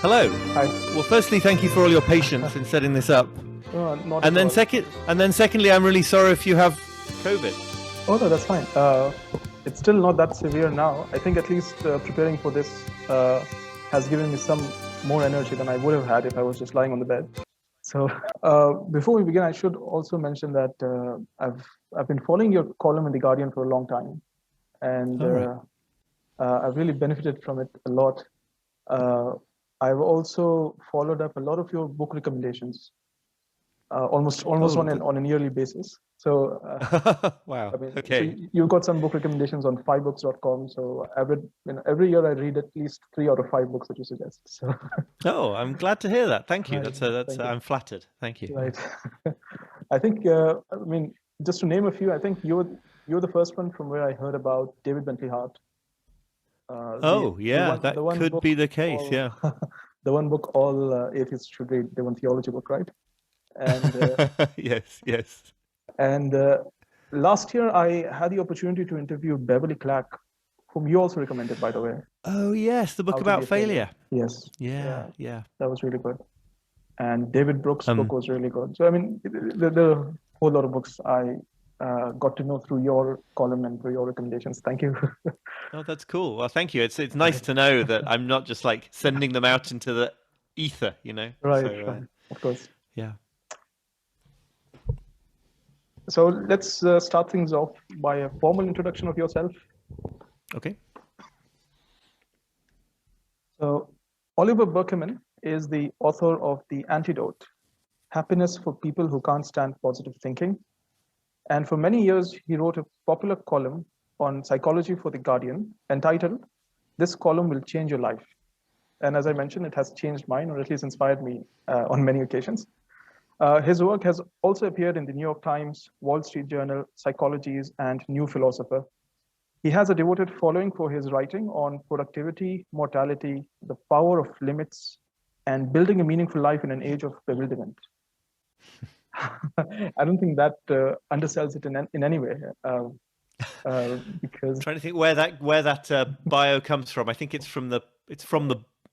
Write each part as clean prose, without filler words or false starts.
Hello. Hi. Well, firstly, thank you for all your patience in setting this up. Not And at then all. secondly, I'm really sorry if you have COVID. Oh no, that's fine. It's still not that severe now. I think at least preparing for this has given me some more energy than I would have had if I was just lying on the bed. So before we begin, I should also mention that I've been following your column in the Guardian for a long time, and All right. I've really benefited from it a lot. I've also followed up a lot of your book recommendations, almost on an yearly basis. So Wow. I mean, so Okay. you've got some book recommendations on 5books.com. So I read, every year I read at least 3 out of 5 books that you suggest. So Oh, I'm glad to hear that. Thank you. right, That's thank you. I'm flattered. Thank you. Right. I think I mean, just to name a few, I think you're the first one from where I heard about David Bentley Hart. Oh, yeah, The that one could book be the case. all Yeah. the one book all atheists should read, the one theology book, right? And Yes, yes. and last year I had the opportunity to interview Beverly Clark, whom you also recommended, by the way. Oh, yes, the book How to Be about a Failure. failure. Yes. Yeah, yeah. That was really good. And David Brooks' book Um, was really good. So I mean, there are a whole lot of books I got to know through your column and through your recommendations. Thank you. oh, that's cool. Well, thank you. It's nice to know that I'm not just like sending them out into the ether, you know. Right, So right. Of course. yeah. So let's start things off by a formal introduction of yourself. Okay. So Oliver Burkeman is the author of The Antidote, Happiness for People Who Can't Stand Positive Thinking. And for many years, he wrote a popular column on psychology for The Guardian entitled, "This Column Will Change Your Life." And as I mentioned, it has changed mine, or at least inspired me on many occasions. His work has also appeared in the New York Times, Wall Street Journal, Psychologies, and New Philosopher. He has a devoted following for his writing on productivity, mortality, the power of limits, and building a meaningful life in an age of bewilderment. I don't think that undersells it in any way, because Trying to think where that bio comes from. I think it's from the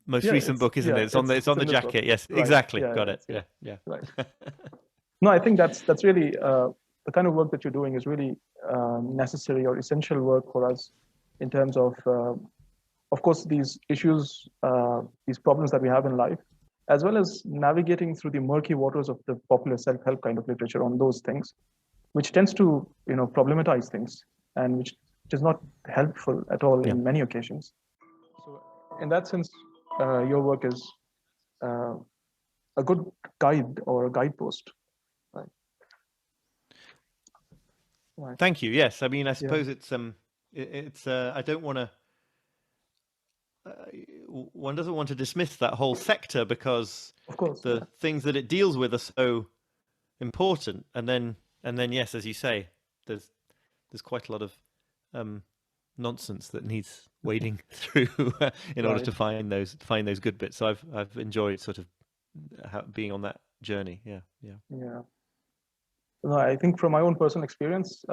most recent book, isn't it? It's on the in this book, jacket. Yes, right? exactly. Yeah, Got yeah, it. Yeah, yeah. right. No, I think that's really the kind of work that you're doing is really necessary or essential work for us in terms of course, these issues, these problems that we have in life, as well as navigating through the murky waters of the popular self-help kind of literature on those things, which tends to, problematize things and which is not helpful at all Yeah. in many occasions. So, in that sense, your work is a good guide or a guidepost. Right. Right. Thank you. Yes, I mean, I Yeah. suppose it's I don't want to. One doesn't want to dismiss that whole sector because Of course. the things that it deals with are so important. And then yes, as you say, there's quite a lot of nonsense that needs wading through in order Right. to find those good bits. So I've enjoyed sort of being on that journey. Yeah, yeah. Yeah. No, I think from my own personal experience,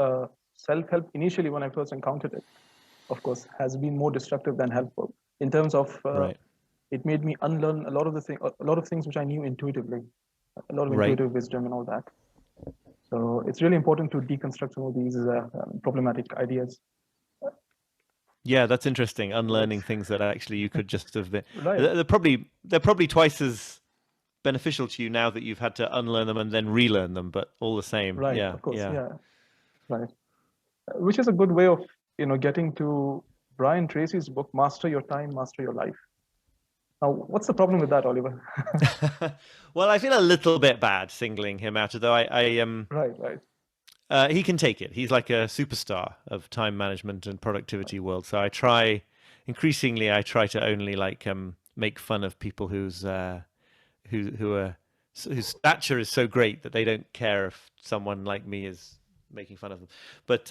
self-help initially when I first encountered it, of course, has been more destructive than helpful in terms of Right, it made me unlearn a lot of things which I knew intuitively, a lot of right. intuitive wisdom and all that. So it's really important to deconstruct some of these problematic ideas. Yeah, that's interesting. Unlearning things that actually you could just have been. Right. They're probably twice as beneficial to you now that you've had to unlearn them and then relearn them, but all the same. Right. Yeah, Of course. yeah. Yeah. Right. Which is a good way of getting to Brian Tracy's book, Master Your Time, Master Your Life. Now, what's the problem with that, Oliver? Well, I feel a little bit bad singling him out, although Right. he can take it. He's like a superstar of time management and productivity world. So I try to only like make fun of people whose stature is so great that they don't care if someone like me is making fun of them. But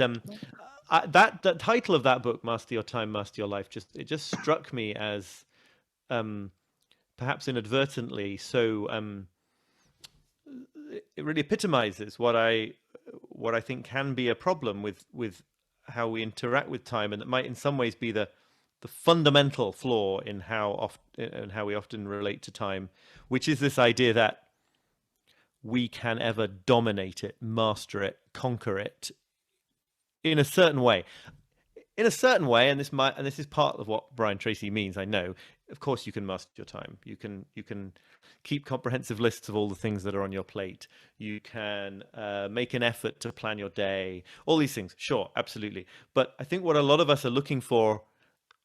that title of that book, Master Your Time, Master Your Life, it just struck me as perhaps inadvertently so it really epitomizes what I think can be a problem with how we interact with time, and that might in some ways be the fundamental flaw in and how we often relate to time, which is this idea that we can ever dominate it, master it, conquer it in a certain way. In a certain way, and this is part of what Brian Tracy means. I know. Of course, you can master your time. You can keep comprehensive lists of all the things that are on your plate. You can make an effort to plan your day. All these things, sure, absolutely. But I think what a lot of us are looking for,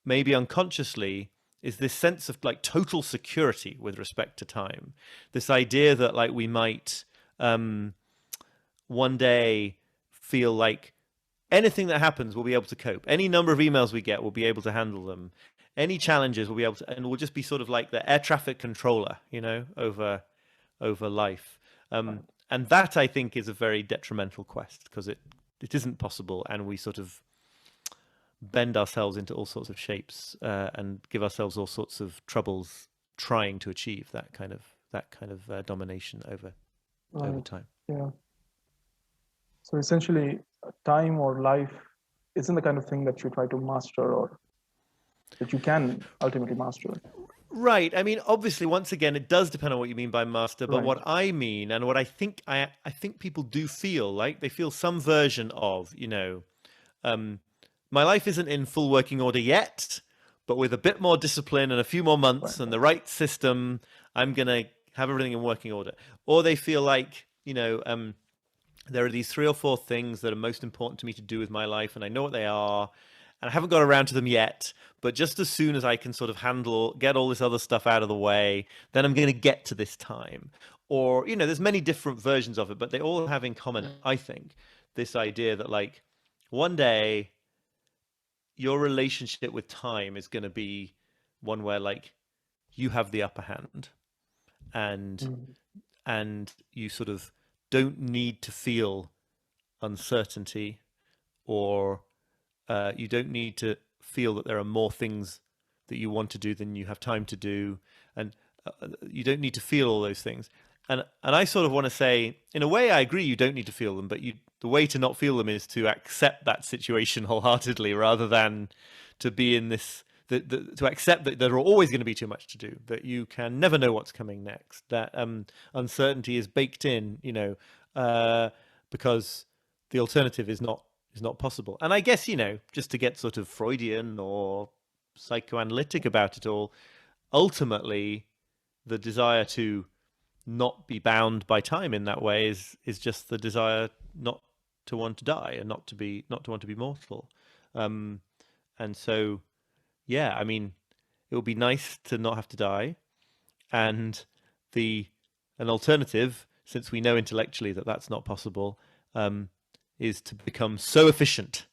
maybe unconsciously, is this sense of like total security with respect to time. This idea that like we might one day feel like anything that happens, we'll be able to cope. Any number of emails we get, we'll be able to handle them. Any challenges, we'll be able to, and we'll just be sort of like the air traffic controller, over life. And that, I think, is a very detrimental quest, because it isn't possible, and we sort of bend ourselves into all sorts of shapes and give ourselves all sorts of troubles trying to achieve that kind of domination over time. Yeah. So essentially, time or life isn't the kind of thing that you try to master, or that you can ultimately master. Right. I mean, obviously, once again, it does depend on what you mean by master. But Right. what I mean, and what I think people do feel like, they feel some version of, my life isn't in full working order yet, but with a bit more discipline and a few more months and the right system, I'm going to have everything in working order. Or they feel like, there are these 3 or 4 things that are most important to me to do with my life, and I know what they are, and I haven't got around to them yet, but just as soon as I can sort of get all this other stuff out of the way, then I'm going to get to this time. Or, there's many different versions of it, but they all have in common, I think, this idea that like one day your relationship with time is going to be one where like you have the upper hand, and you sort of don't need to feel uncertainty, or you don't need to feel that there are more things that you want to do than you have time to do, and you don't need to feel all those things. And I sort of want to say, in a way, I agree you don't need to feel them, but the way to not feel them is to accept that situation wholeheartedly, rather than to be in this. To accept that there are always going to be too much to do, that you can never know what's coming next, that uncertainty is baked in, because the alternative is not possible. And I guess, just to get sort of Freudian or psychoanalytic about it all, ultimately the desire to not be bound by time in that way is just the desire not to want to die, and not to want to be mortal. And so, yeah, I mean, it would be nice to not have to die, and an alternative, since we know intellectually that that's not possible, is to become so efficient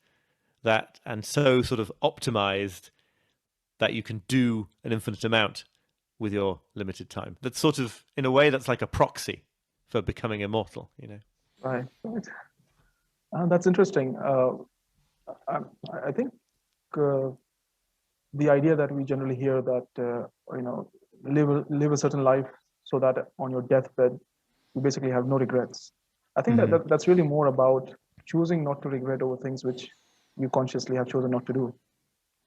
and so sort of optimized that you can do an infinite amount with your limited time. That's sort of, in a way, that's like a proxy for becoming immortal, Right. That's interesting. I think the idea that we generally hear that live a certain life so that on your deathbed you basically have no regrets. I think that's really more about choosing not to regret over things which you consciously have chosen not to do.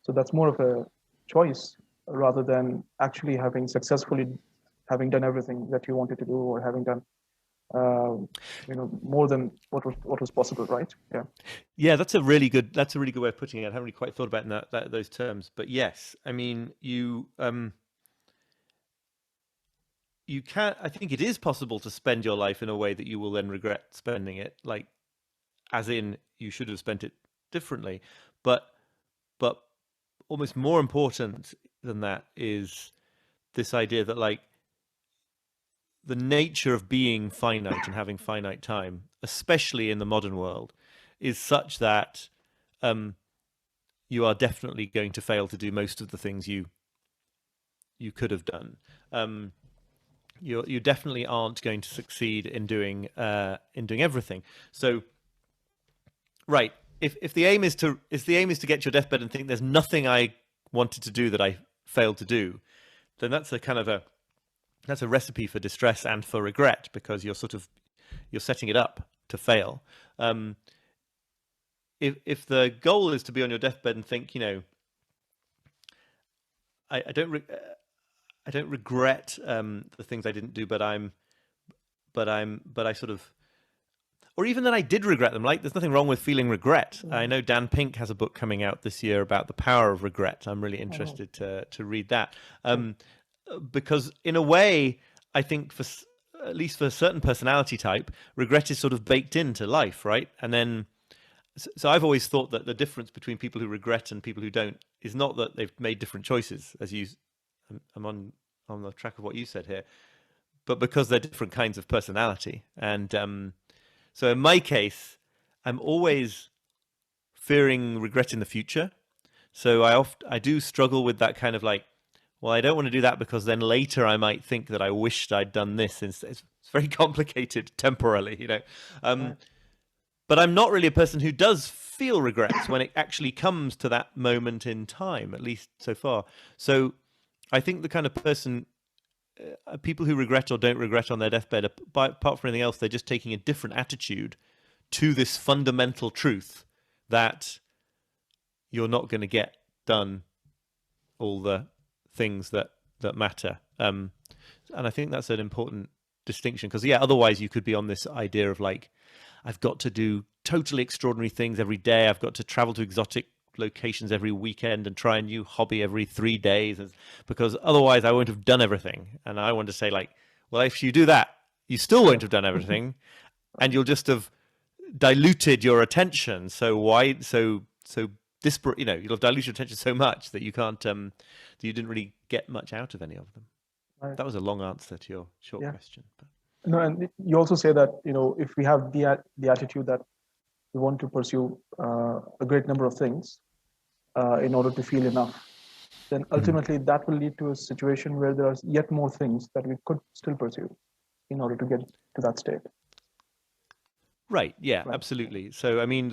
So that's more of a choice, rather than actually having done everything that you wanted to do, or having done more than what was possible, right? Yeah, that's a really good way of putting it. I haven't really quite thought about it in those terms, but yes, I mean, you can. I think it is possible to spend your life in a way that you will then regret spending it, like, as in you should have spent it differently. But almost more important than that is this idea that, like, the nature of being finite and having finite time, especially in the modern world, is such that you are definitely going to fail to do most of the things you could have done. You definitely aren't going to succeed in doing everything. So, right, if the aim is to get your deathbed and think there's nothing I wanted to do that I failed to do, then that's a recipe for distress and for regret, because you're setting it up to fail. If the goal is to be on your deathbed and think, regret the things I didn't do, but I sort of, or even that I did regret them. Like, there's nothing wrong with feeling regret. I know Dan Pink has a book coming out this year about the power of regret. I'm really interested to read that, because in a way, I think at least for a certain personality type, regret is sort of baked into life, right? And then, so I've always thought that the difference between people who regret and people who don't is not that they've made different choices, as I'm on the track of what you said here, but because they're different kinds of personality. And so in my case, I'm always fearing regret in the future. So I do struggle with that kind of like, well, I don't want to do that because then later I might think that I wished I'd done this instead. It's very complicated temporally, you know. Right. But I'm not really a person who does feel regrets when it actually comes to that moment in time, at least so far. So I think the kind of person, people who regret or don't regret on their deathbed, apart from anything else, they're just taking a different attitude to this fundamental truth that you're not going to get done all the things that matter. And I think that's an important distinction, because otherwise you could be on this idea of like, I've got to do totally extraordinary things every day. I've got to travel to exotic locations every weekend and try a new hobby every 3 days, because otherwise I won't have done everything. And I want to say, like, well, if you do that, you still won't have done everything, and you'll just have diluted your attention so disparate. You know, you'll have diluted your attention so much that you can't that you didn't really get much out of any of them. Right. That was a long answer to your short question. But. No, and you also say that, you know, if we have the attitude that we want to pursue a great number of things in order to feel enough, then ultimately that will lead to a situation where there are yet more things that we could still pursue in order to get to that state. Right. Yeah. Right. Absolutely. So, I mean,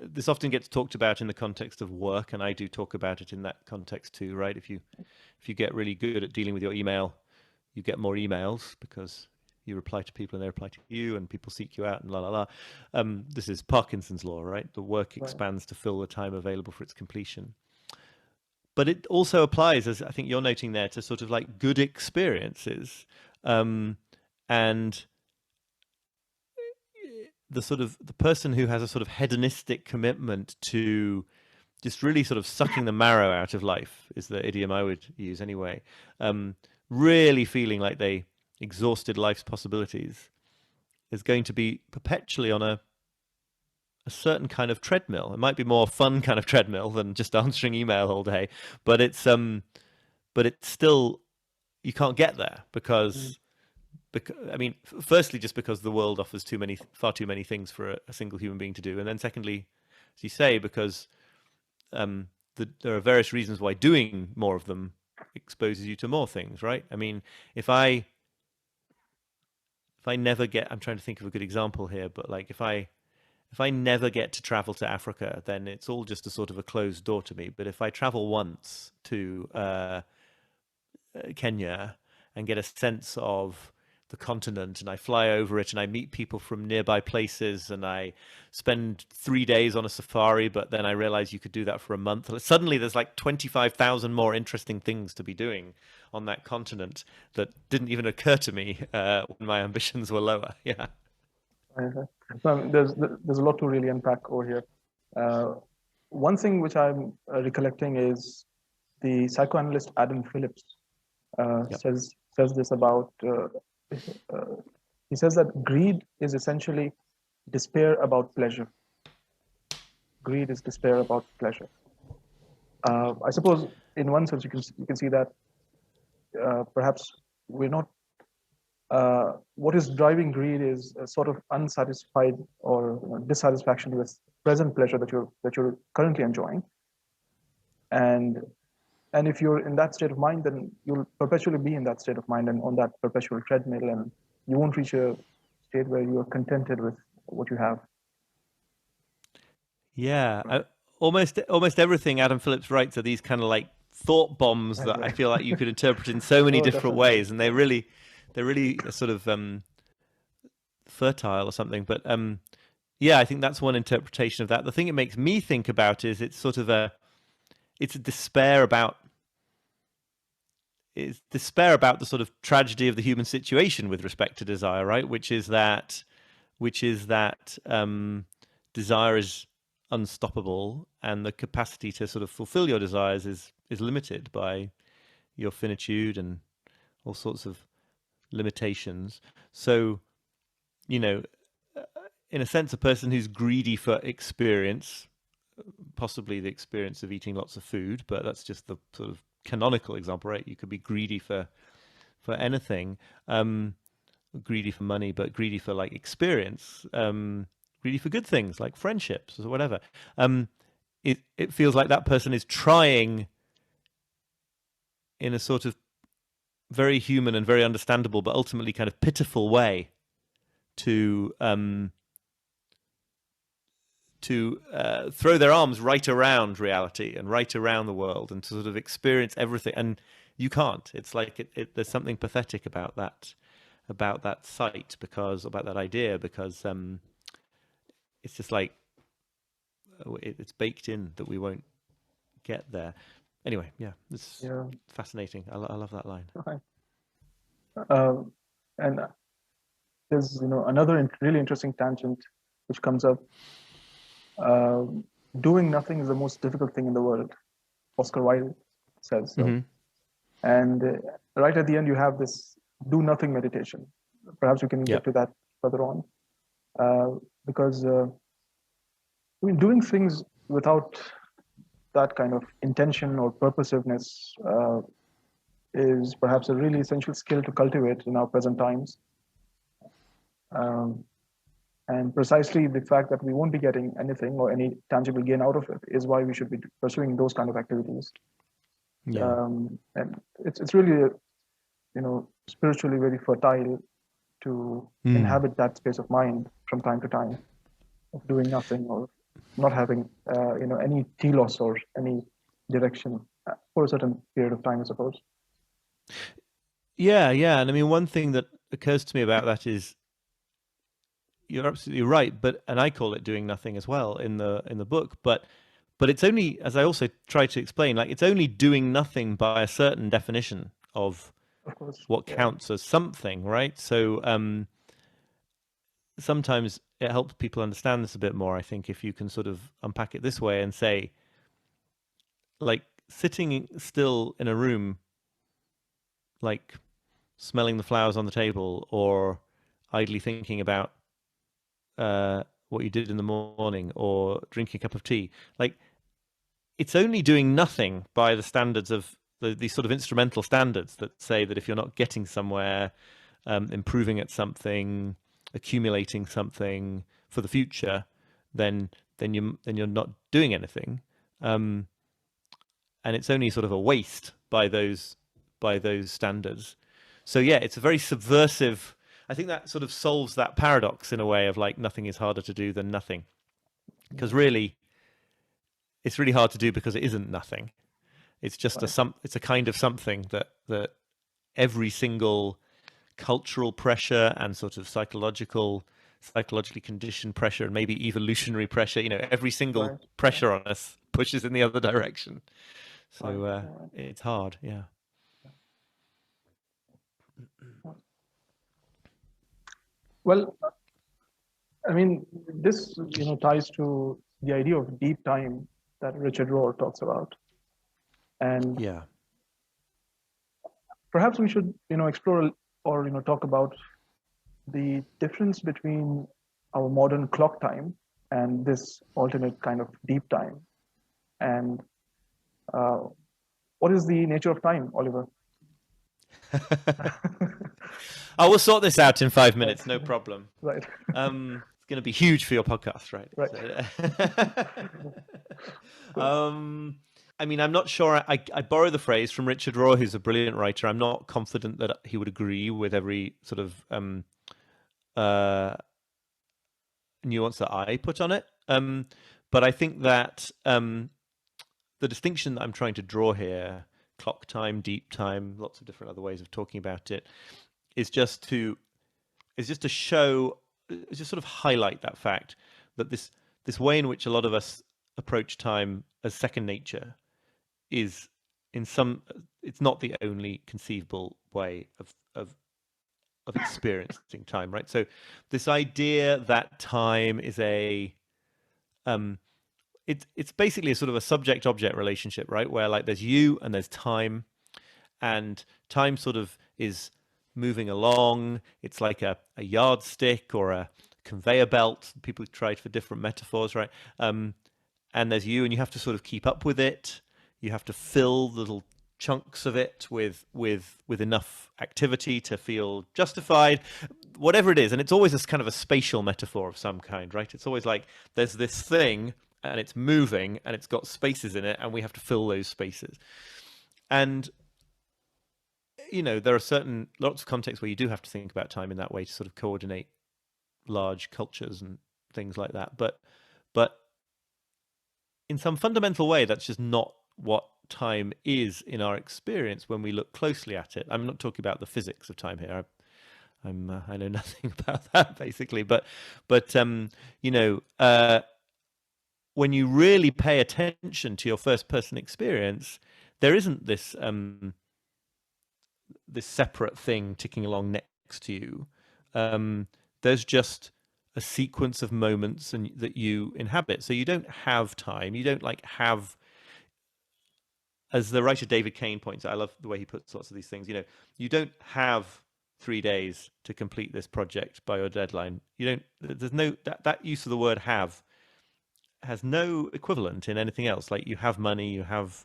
this often gets talked about in the context of work, and I do talk about it in that context too. Right. If you get really good at dealing with your email, you get more emails because you reply to people and they reply to you, and people seek you out, and la la la. This is Parkinson's law, right? The work expands to fill the time available for its completion. But it also applies, as I think you're noting there, to sort of like good experiences, and the person who has a sort of hedonistic commitment to just really sort of sucking the marrow out of life is the idiom I would use anyway. Really feeling like they exhausted life's possibilities is going to be perpetually on a certain kind of treadmill. It might be more fun kind of treadmill than just answering email all day, but it's still, you can't get there because I mean, firstly, just because the world offers far too many things for a single human being to do, and then secondly, as you say, because there are various reasons why doing more of them exposes you to more things, right? I mean, if I never get, I'm trying to think of a good example here, but like if I never get to travel to Africa, then it's all just a sort of a closed door to me. But if I travel once to Kenya and get a sense of the continent, and I fly over it and I meet people from nearby places, and I spend 3 days on a safari, but then I realize you could do that for a month. Suddenly there's like 25,000 more interesting things to be doing on that continent that didn't even occur to me when my ambitions were lower. Yeah. So there's a lot to really unpack over here. One thing which I'm recollecting is the psychoanalyst Adam Phillips says this about, he says that greed is essentially despair about pleasure. Greed is despair about pleasure. I suppose in one sense you can see that perhaps we're not, what is driving greed is a sort of unsatisfied or dissatisfaction with present pleasure that you're currently enjoying, and if you're in that state of mind, then you'll perpetually be in that state of mind and on that perpetual treadmill, and you won't reach a state where you are contented with what you have. Yeah, almost everything Adam Phillips writes are these kind of like thought bombs that I feel like you could interpret in so many different ways, and they're really sort of fertile or something. But yeah, I think that's one interpretation of that. The thing it makes me think about is it's a despair about, is despair about the sort of tragedy of the human situation with respect to desire, right? Which is that desire is unstoppable, and the capacity to sort of fulfill your desires is limited by your finitude and all sorts of limitations. So, you know, in a sense, a person who's greedy for experience, possibly the experience of eating lots of food, but that's just the sort of canonical example, right? You could be greedy for anything, greedy for money, but greedy for like experience, greedy for good things like friendships or whatever. It feels like that person is trying in a sort of very human and very understandable, but ultimately kind of pitiful way to throw their arms right around reality and right around the world and to sort of experience everything. And you can't. It's like there's something pathetic about that sight, because about that idea, because it's just like it's baked in that we won't get there. Anyway, yeah, it's fascinating. I love that line. And there's another really interesting tangent which comes up. Doing nothing is the most difficult thing in the world. Oscar Wilde says so. Mm-hmm. And right at the end, you have this do nothing meditation. Perhaps we can get to that further on. Because doing things without that kind of intention or purposiveness is perhaps a really essential skill to cultivate in our present times. And precisely the fact that we won't be getting anything or any tangible gain out of it is why we should be pursuing those kind of activities. Yeah. And it's really, spiritually very fertile to inhabit that space of mind from time to time, of doing nothing or not having, any telos or any direction for a certain period of time, I suppose. Yeah. And I mean, one thing that occurs to me about that is, you're absolutely right, and I call it doing nothing as well in the book, but it's only, as I also try to explain, like it's only doing nothing by a certain definition of course, what counts as something, right? So sometimes it helps people understand this a bit more, I think, if you can sort of unpack it this way and say, like sitting still in a room, like smelling the flowers on the table or idly thinking about what you did in the morning or drinking a cup of tea, like it's only doing nothing by the standards of these sort of instrumental standards that say that if you're not getting somewhere, improving at something, accumulating something for the future, then you're not doing anything, and it's only sort of a waste by those standards. So yeah, it's a very subversive. I think that sort of solves that paradox in a way of like nothing is harder to do than nothing, because really it's really hard to do because it isn't nothing. It's just it's a kind of something that every single cultural pressure and sort of psychologically conditioned pressure and maybe evolutionary pressure, every single pressure on us pushes in the other direction. So it's hard. Yeah. Well, I mean, this ties to the idea of deep time that Richard Rohr talks about, and perhaps we should explore or talk about the difference between our modern clock time and this alternate kind of deep time, and what is the nature of time, Oliver? I will sort this out in 5 minutes, no problem. Right. It's going to be huge for your podcast, right? I mean, I'm not sure. I borrow the phrase from Richard Rohr, who's a brilliant writer. I'm not confident that he would agree with every sort of nuance that I put on it. But I think that the distinction that I'm trying to draw here, clock time, deep time, lots of different other ways of talking about it, is just to show, is just sort of highlight that fact that this way in which a lot of us approach time as second nature is it's not the only conceivable way of experiencing time, right? So this idea that time is um it's basically a sort of a subject object relationship, right? Where like there's you and there's time, and time sort of is moving along. It's like a yardstick or a conveyor belt. People tried for different metaphors, right? And there's you, and you have to sort of keep up with it. You have to fill little chunks of it with enough activity to feel justified, whatever it is. And it's always this kind of a spatial metaphor of some kind, right? It's always like there's this thing and it's moving and it's got spaces in it, and we have to fill those spaces. And there are lots of contexts where you do have to think about time in that way to sort of coordinate large cultures and things like that. But in some fundamental way, that's just not what time is in our experience when we look closely at it. I'm not talking about the physics of time here. I know nothing about that basically, but when you really pay attention to your first person experience, there isn't this this separate thing ticking along next to you. There's just a sequence of moments that you inhabit. So you don't have time. You don't like have, as the writer David Kane points out, I love the way he puts lots of these things. You don't have 3 days to complete this project by your deadline. There's no, that use of the word have has no equivalent in anything else. Like you have money, you have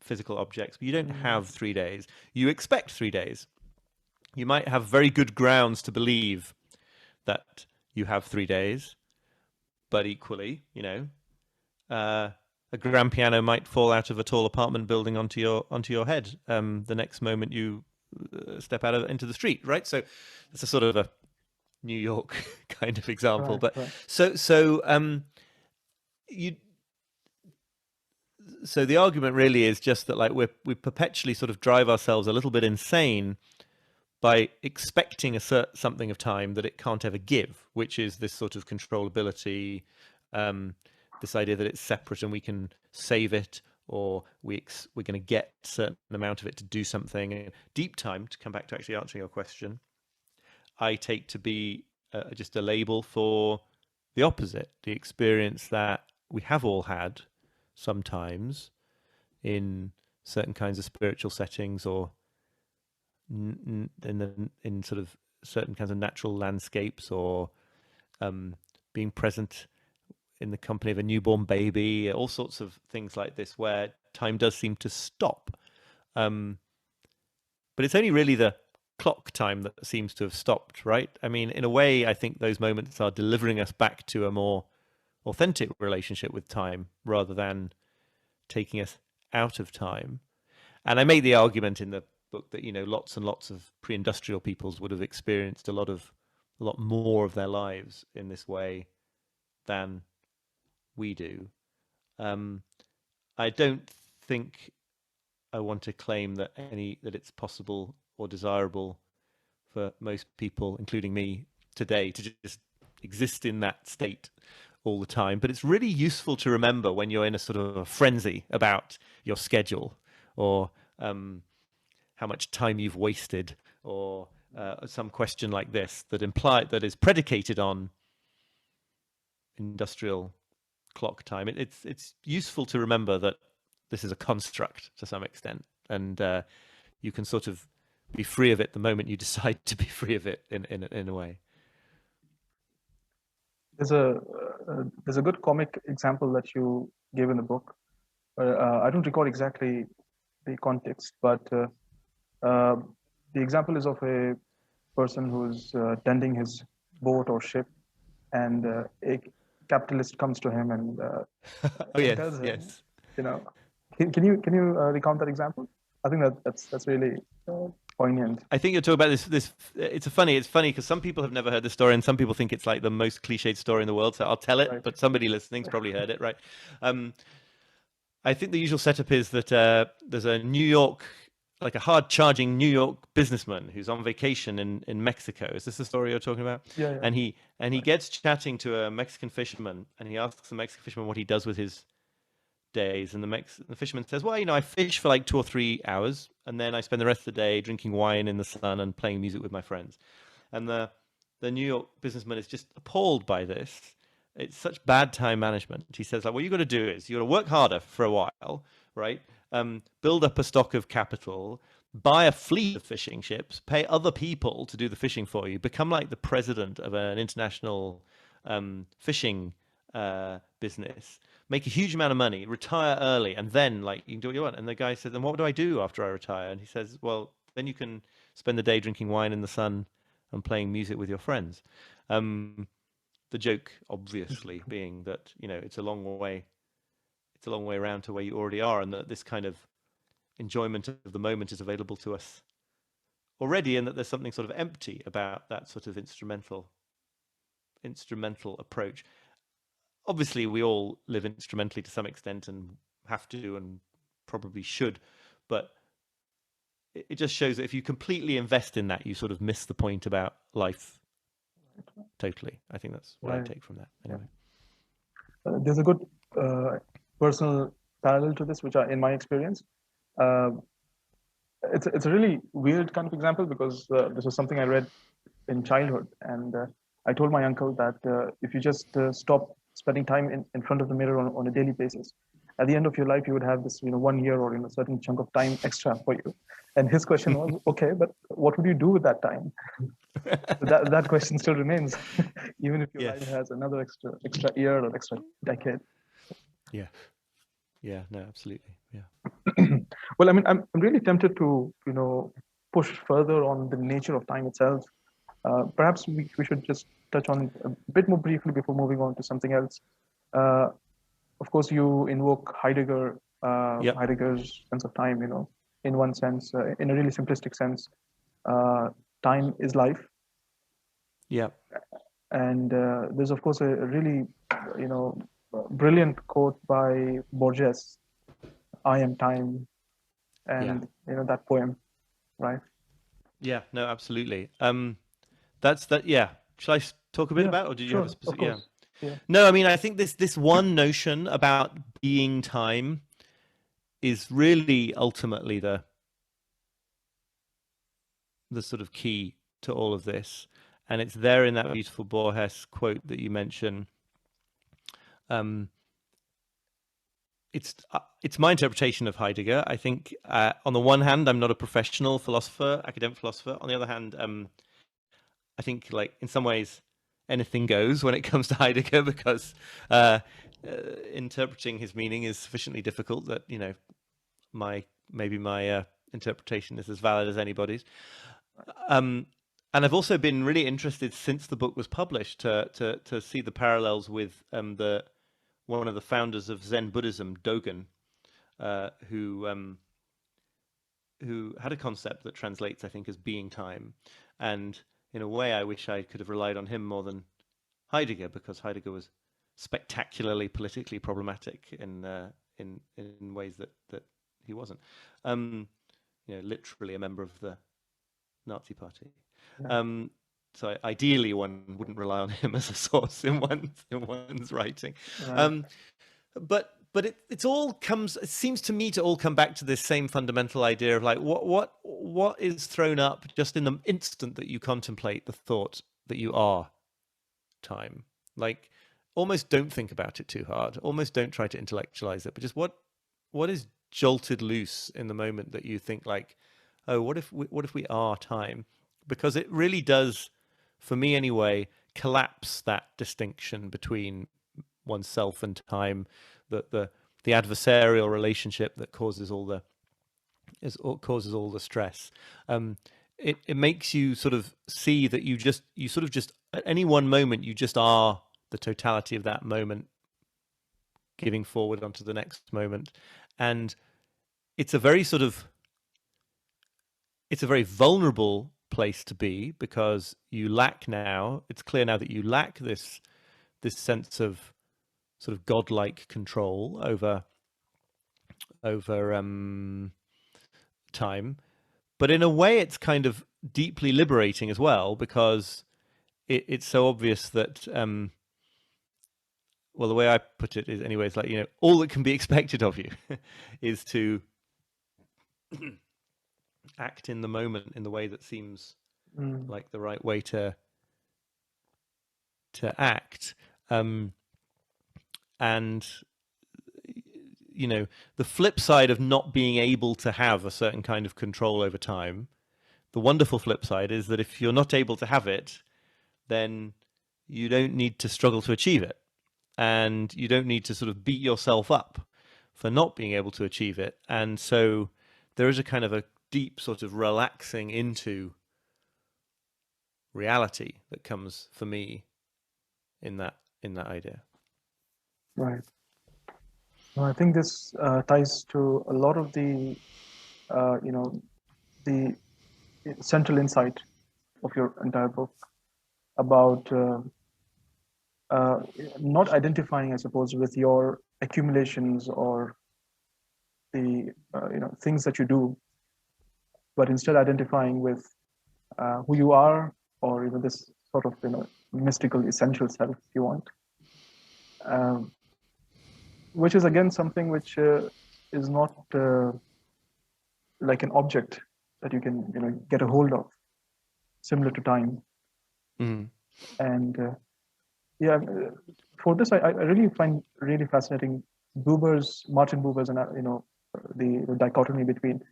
physical objects, but you don't have 3 days. You expect 3 days. You might have very good grounds to believe that you have 3 days, but equally, a grand piano might fall out of a tall apartment building onto your head the next moment you step into the street, right? So it's a sort of a New York kind of example, Right, but right. So the argument really is just that like we perpetually sort of drive ourselves a little bit insane by expecting something of time that it can't ever give, which is this sort of controllability, this idea that it's separate and we can save it, or we're going to get a certain amount of it to do something. And deep time, to come back to actually answering your question, I take to be just a label for the opposite, the experience that we have all had sometimes in certain kinds of spiritual settings, or in sort of certain kinds of natural landscapes, or being present in the company of a newborn baby, all sorts of things like this, where time does seem to stop. But it's only really the clock time that seems to have stopped, right? I mean, in a way, I think those moments are delivering us back to a more authentic relationship with time rather than taking us out of time. And I make the argument in the book that lots and lots of pre-industrial peoples would have experienced a lot more of their lives in this way than we do. I don't think I want to claim that it's possible or desirable for most people, including me today, to just exist in that state all the time. But it's really useful to remember when you're in a sort of a frenzy about your schedule, or how much time you've wasted, or some question like this that is predicated on industrial clock time. It's useful to remember that this is a construct to some extent, and you can sort of be free of it the moment you decide to be free of it in a way. There's a good comic example that you gave in the book. I don't recall exactly the context, but the example is of a person who's tending his boat or ship, and a capitalist comes to him and Oh yes, tells him, yes. can you recount that example? I think that's really poignant. I think you're talking about this. It's funny because some people have never heard the story, and some people think it's like the most cliched story in the world. So I'll tell it, Right. but somebody listening's probably heard it, right? I think the usual setup is that there's a New York, like a hard-charging New York businessman who's on vacation in Mexico. Is this the story you're talking about? Yeah. And he gets chatting to a Mexican fisherman, and he asks the Mexican fisherman what he does with his days, and the fisherman says, well, I fish for like 2 or 3 hours, and then I spend the rest of the day drinking wine in the sun and playing music with my friends. And the New York businessman is just appalled by this. It's such bad time management. He says, like, what you got to do is you got to work harder for a while, right? Build up a stock of capital, buy a fleet of fishing ships, pay other people to do the fishing for you, become like the president of an international fishing business, make a huge amount of money, retire early, and then like you can do what you want. And the guy says, then what do I do after I retire? And he says, well, then you can spend the day drinking wine in the sun and playing music with your friends. The joke, obviously, being that it's a long way around to where you already are, and that this kind of enjoyment of the moment is available to us already, and that there's something sort of empty about that sort of instrumental approach. Obviously, we all live instrumentally to some extent and have to and probably should, but it just shows that if you completely invest in that, you sort of miss the point about life totally. I think that's what I take from that. Anyway, there's a good personal parallel to this, which in my experience, it's a really weird kind of example, because this was something I read in childhood, and I told my uncle that if you just stop spending time in front of the mirror on a daily basis, at the end of your life, you would have this 1 year or a certain chunk of time extra for you. And his question was, okay, but what would you do with that time? that question still remains, even if your life has another extra year or extra decade. Yeah, no, absolutely. Yeah. Well, I mean, I'm really tempted to push further on the nature of time itself. Perhaps we should just touch on it a bit more briefly before moving on to something else. Of course, you invoke Heidegger, Heidegger's sense of time. In one sense, in a really simplistic sense, time is life. Yeah. And there's of course a really brilliant quote by Borges, "I am time," and that poem, right? Yeah, no, absolutely. That's that. Yeah. Shall I talk a bit about, or did you have a specific? Yeah. No, I mean, I think this one notion about being time is really ultimately the sort of key to all of this, and it's there in that beautiful Borges quote that you mentioned. It's my interpretation of Heidegger. I think on the one hand, I'm not a professional philosopher, academic philosopher. On the other hand, I think like in some ways anything goes when it comes to Heidegger, because interpreting his meaning is sufficiently difficult that my interpretation is as valid as anybody's. And I've also been really interested since the book was published to see the parallels with one of the founders of Zen Buddhism, Dogen, who had a concept that translates, I think, as being time. And in a way, I wish I could have relied on him more than Heidegger, because Heidegger was spectacularly politically problematic in ways that he wasn't. Literally a member of the Nazi Party. Yeah. So ideally, one wouldn't rely on him as a source in one's writing. Right. But it all comes. It seems to me to all come back to this same fundamental idea of like what is thrown up just in the instant that you contemplate the thought that you are time. Like, almost don't think about it too hard. Almost don't try to intellectualize it. But just what is jolted loose in the moment that you think like, oh, what if we are time? Because it really does, for me anyway, collapse that distinction between oneself and time, the adversarial relationship that causes all the stress. It makes you sort of see that you sort of just at any one moment you just are the totality of that moment, giving forward onto the next moment, and it's a very vulnerable place to be, because it's clear now that you lack this sense of sort of godlike control over time. But in a way, it's kind of deeply liberating as well, because it's so obvious that well, the way I put it is, anyway, it's like, all that can be expected of you is to act in the moment in the way that seems like the right way to act. And the flip side of not being able to have a certain kind of control over time, the wonderful flip side is that if you're not able to have it, then you don't need to struggle to achieve it, and you don't need to sort of beat yourself up for not being able to achieve it. And so there is a kind of a deep sort of relaxing into reality that comes for me in that idea. Right. Well, I think this ties to a lot of the the central insight of your entire book about not identifying, I suppose, with your accumulations or the things that you do, but instead identifying with who you are, or even this sort of mystical essential self, if you want, which is again something which is not like an object that you can get a hold of, similar to time. And yeah, for this I really find really fascinating Martin Buber's and the dichotomy between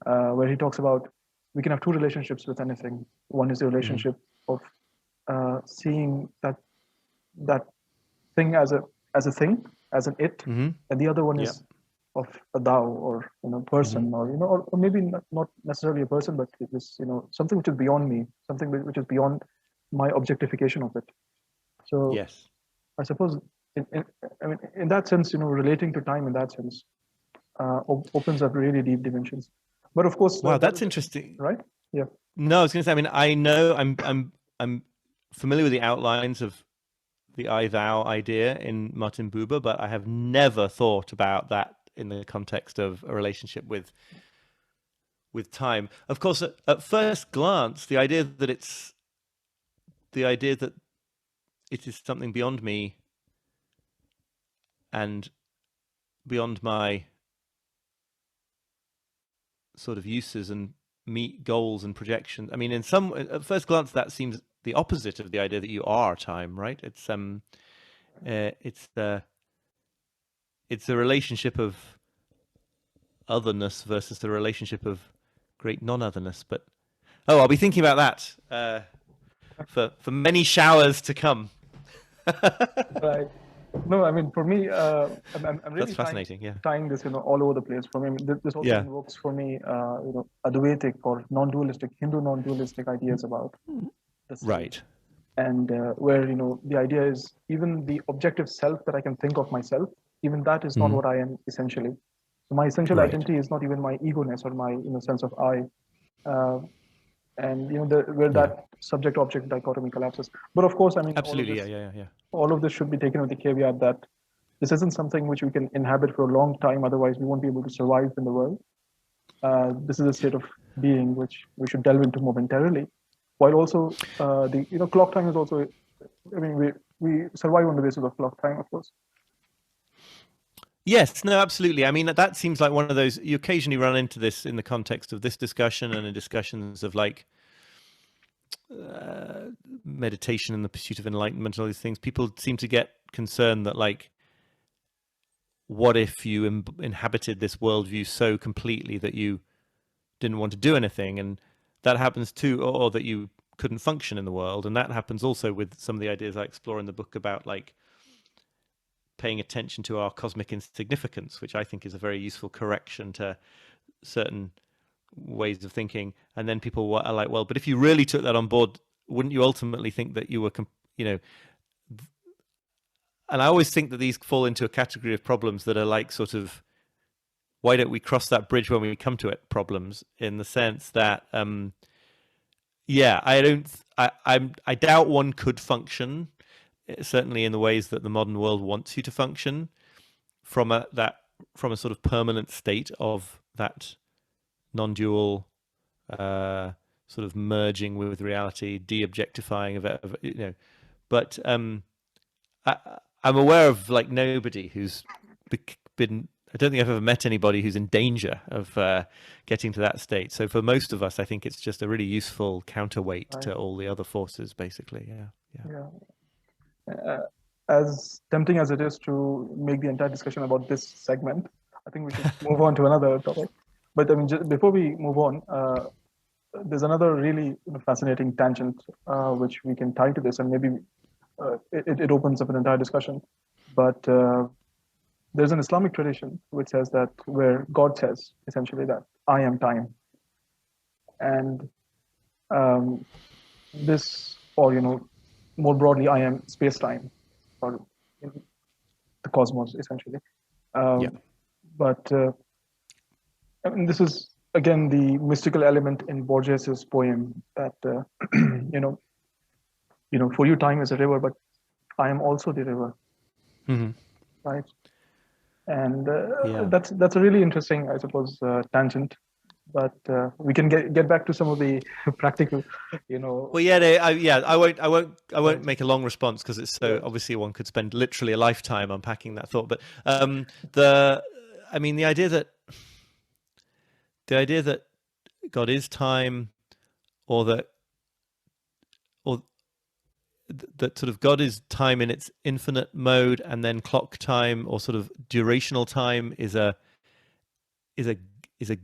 where he talks about we can have two relationships with anything. One is the relationship of seeing that thing as a thing, as an it, and the other one is of a thou, or person, or maybe not necessarily a person, but it is something which is beyond me, something which is beyond my objectification of it. So yes, I suppose in that sense, relating to time in that sense opens up really deep dimensions. But of course, wow, that's interesting, right? Yeah. No, I was going to say, I mean, I know I'm familiar with the outlines of the I-thou idea in Martin Buber, but I have never thought about that in the context of a relationship with time. Of course, at first glance, the idea that it is something beyond me and beyond my sort of uses and meet goals and projections. I mean, at first glance, that seems the opposite of the idea that you are time, right? It's a relationship of otherness versus the relationship of great non-otherness. But I'll be thinking about that for many showers to come. Right. No, I mean, for me, I'm really That's fascinating. tying this, all over the place. For me, this also invokes for me, Advaitic or non-dualistic, Hindu non-dualistic ideas about the self. Right. And where the idea is even the objective self that I can think of myself, even that is not what I am essentially. So my essential identity is not even my ego-ness or my sense of I. And where that subject-object dichotomy collapses. But of course, I mean, absolutely, all of this should be taken with the caveat that this isn't something which we can inhabit for a long time. Otherwise, we won't be able to survive in the world. This is a state of being which we should delve into momentarily. While also the clock time is also, I mean, we survive on the basis of clock time, of course. Yes, no, absolutely. I mean, that seems like one of those, you occasionally run into this in the context of this discussion and in discussions of like meditation and the pursuit of enlightenment and all these things. People seem to get concerned that like, what if you inhabited this worldview so completely that you didn't want to do anything? And that happens too, or that you couldn't function in the world. And that happens also with some of the ideas I explore in the book about like paying attention to our cosmic insignificance, which I think is a very useful correction to certain ways of thinking. And then people are like, well, but if you really took that on board, wouldn't you ultimately think that you were, and I always think that these fall into a category of problems that are like sort of, why don't we cross that bridge when we come to it problems, in the sense that, I doubt one could function, certainly in the ways that the modern world wants you to function, from a sort of permanent state of that non-dual sort of merging with reality, de-objectifying of it, But I'm aware of like nobody who's been. I don't think I've ever met anybody who's in danger of getting to that state. So for most of us, I think it's just a really useful counterweight Right. to all the other forces, basically. Yeah. As tempting as it is to make the entire discussion about this segment, I think we should move on to another topic. But I mean, before we move on, there's another really fascinating tangent which we can tie to this, and maybe it opens up an entire discussion. But there's an Islamic tradition which says that, where God says essentially that I am time, and this, or more broadly, I am space-time, or the cosmos, essentially. Yeah. But I mean, this is again the mystical element in Borges's poem that for you time is a river, but I am also the river, Mm-hmm. right? And Yeah. that's a really interesting, I suppose, tangent. But we can get back to some of the practical, Well, yeah, I won't Right. make a long response because it's so Right. obviously one could spend literally a lifetime unpacking that thought. But I mean, the idea that God is time, or that sort of God is time in its infinite mode, and then clock time, or sort of durational time, is a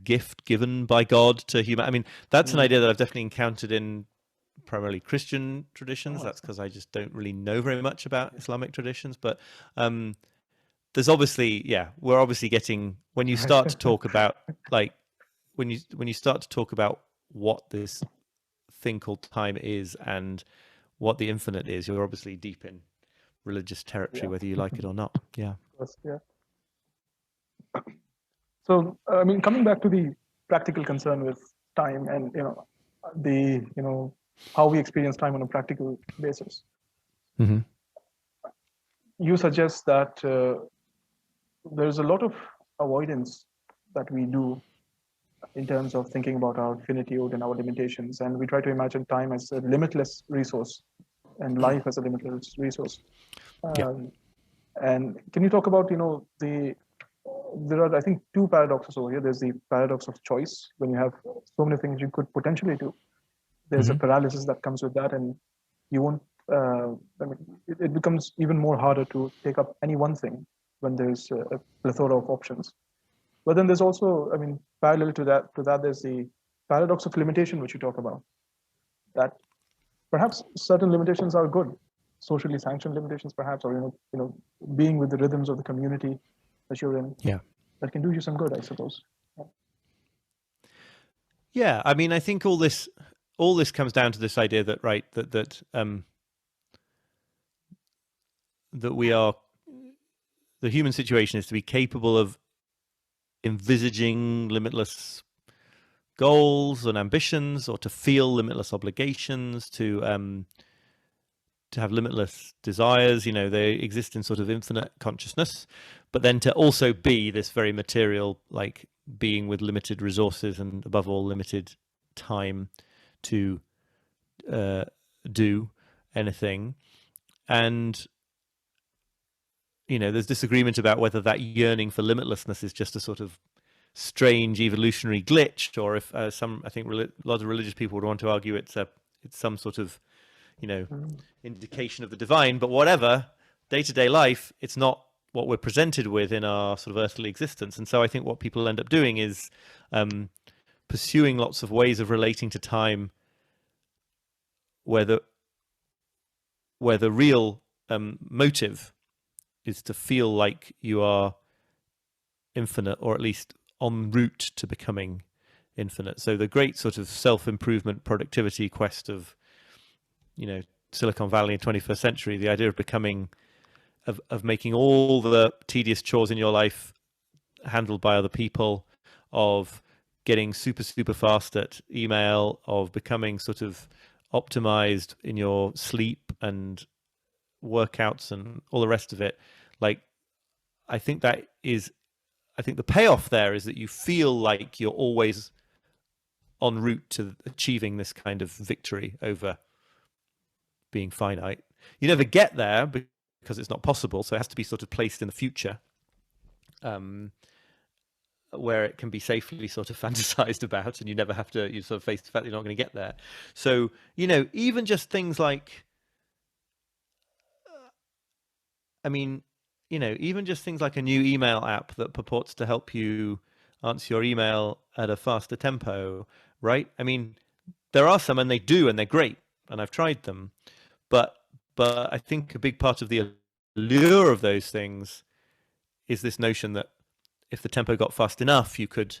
gift given by God to human. I mean, that's an idea that I've definitely encountered in primarily Christian traditions. That's because I just don't really know very much about Islamic traditions. But there's obviously, we're obviously getting, when you start to talk about like when you start to talk about what this thing called time is and what the infinite is, you're obviously deep in religious territory, whether you like it or not. Yeah. Yeah. So, I mean, coming back to the practical concern with time, and how we experience time on a practical basis. Mm-hmm. You suggest that there's a lot of avoidance that we do in terms of thinking about our finitude and our limitations, and we try to imagine time as a limitless resource and life as a limitless resource. Yeah. And can you talk about there are, I think, two paradoxes over here. There's the paradox of choice, when you have so many things you could potentially do. There's a paralysis that comes with that, and you won't. I mean, it becomes even more harder to take up any one thing when there's a plethora of options. But then there's also, I mean, parallel to that, there's the paradox of limitation, which you talk about. That perhaps certain limitations are good, socially sanctioned limitations, perhaps, or being with the rhythms of the community that you're in. Yeah. That can do you some good, I suppose. Yeah, I mean, I think all this comes down to this idea that that we are, the human situation is to be capable of envisaging limitless goals and ambitions, or to feel limitless obligations, to have limitless desires. They exist in sort of infinite consciousness, but then to also be this very material, like, being with limited resources and above all limited time to do anything. And there's disagreement about whether that yearning for limitlessness is just a sort of strange evolutionary glitch, or if I think a lot of religious people would want to argue it's some sort of indication of the divine. But whatever, day-to-day life, it's not what we're presented with in our sort of earthly existence. And so I think what people end up doing is pursuing lots of ways of relating to time where the real motive is to feel like you are infinite, or at least en route to becoming infinite. So the great sort of self-improvement productivity quest of Silicon Valley in 21st century, the idea of becoming, of making all the tedious chores in your life handled by other people, of getting super fast at email, of becoming sort of optimized in your sleep and workouts and all the rest of it. Like, I think the payoff there is that you feel like you're always en route to achieving this kind of victory over being finite. You never get there because it's not possible. So it has to be sort of placed in the future, where it can be safely sort of fantasized about, and you never have to, you sort of face the fact that you're not going to get there. So, you know, even just things like, I mean, you know, even just things like a new email app that purports to help you answer your email at a faster tempo, right? I mean, there are some, and they do, and they're great, and I've tried them. But I think a big part of the allure of those things is this notion that if the tempo got fast enough, you could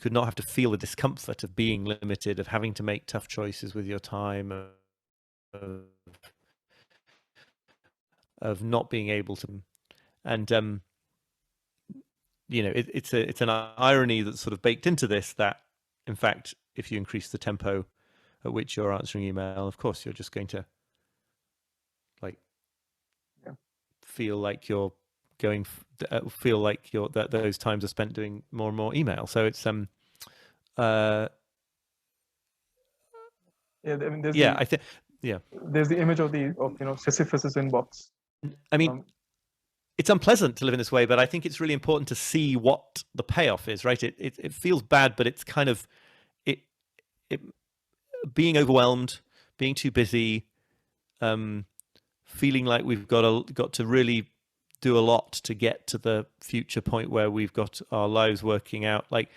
not have to feel the discomfort of being limited, of having to make tough choices with your time, of not being able to, and you know, it's an irony that's sort of baked into this, that in fact, if you increase the tempo at which you're answering email, of course you're just going to like feel like you're going, feel like that those times are spent doing more and more email. So it's Yeah, I mean, I think there's the image of Sisyphus's inbox. I mean, it's unpleasant to live in this way, but I think it's really important to see what the payoff is, right? It feels bad, but it's kind of it being overwhelmed, being too busy, feeling like we've got to really do a lot to get to the future point where we've got our lives working out. Like,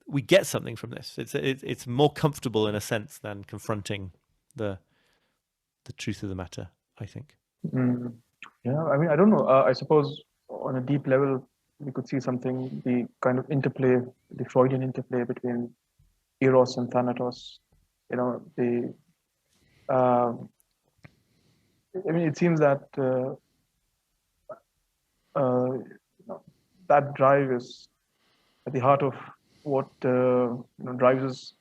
we get something from this. It's more comfortable in a sense than confronting the truth of the matter, I think. Yeah, I mean, I don't know. I suppose on a deep level, we could see something, the kind of interplay, the Freudian interplay between eros and thanatos. You know, I mean, it seems that that drive is at the heart of what drives us